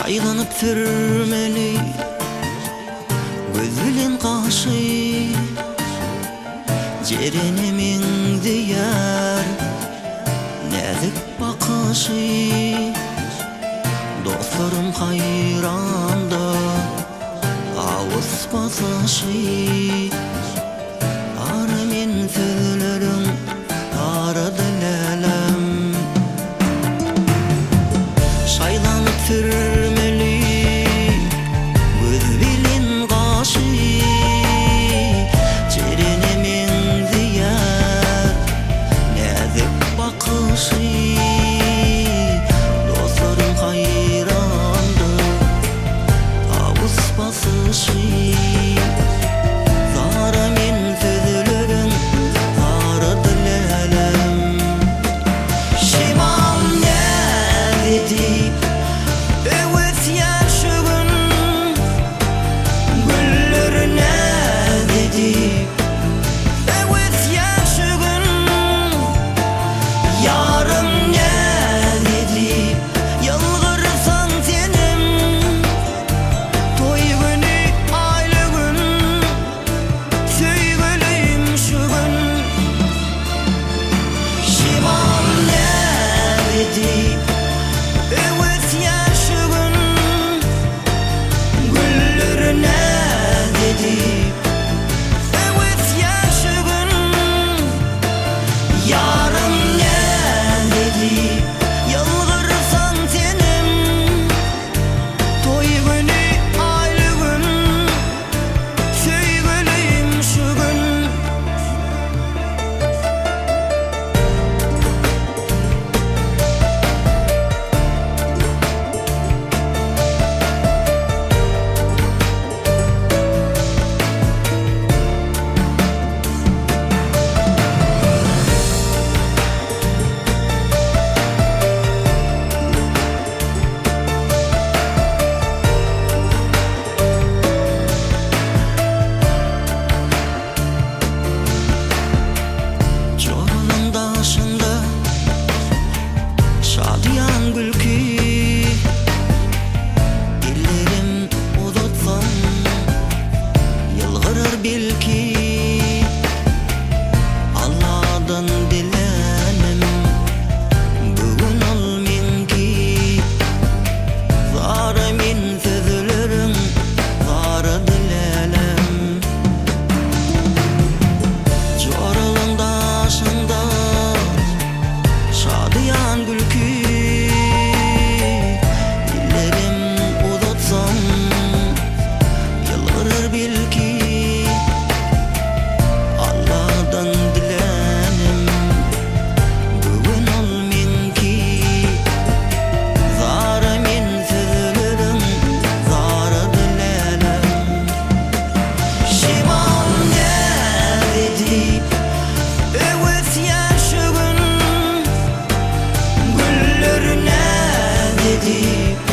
Şaylanıp sürmeli göz bilen kaşı, cerenemin diyar nazik bakışı. Dostlarım hayranda ağız basışı, aramen sözlerin aradı lelem. Şaylanıp sürmeli göz bilen kaşı, cerenemin diyar nazik bakışı. Dostlarım hayranda ağız basışı, aramen sözlerin aradı lelem. Şimam ne dedi belki Allah'dan dilenim bugün ol minki. Zara min sözlerin zara dilenim. Joralın daşında şadiyan gülki, dillerim uzatsam yılgırır belki. Deep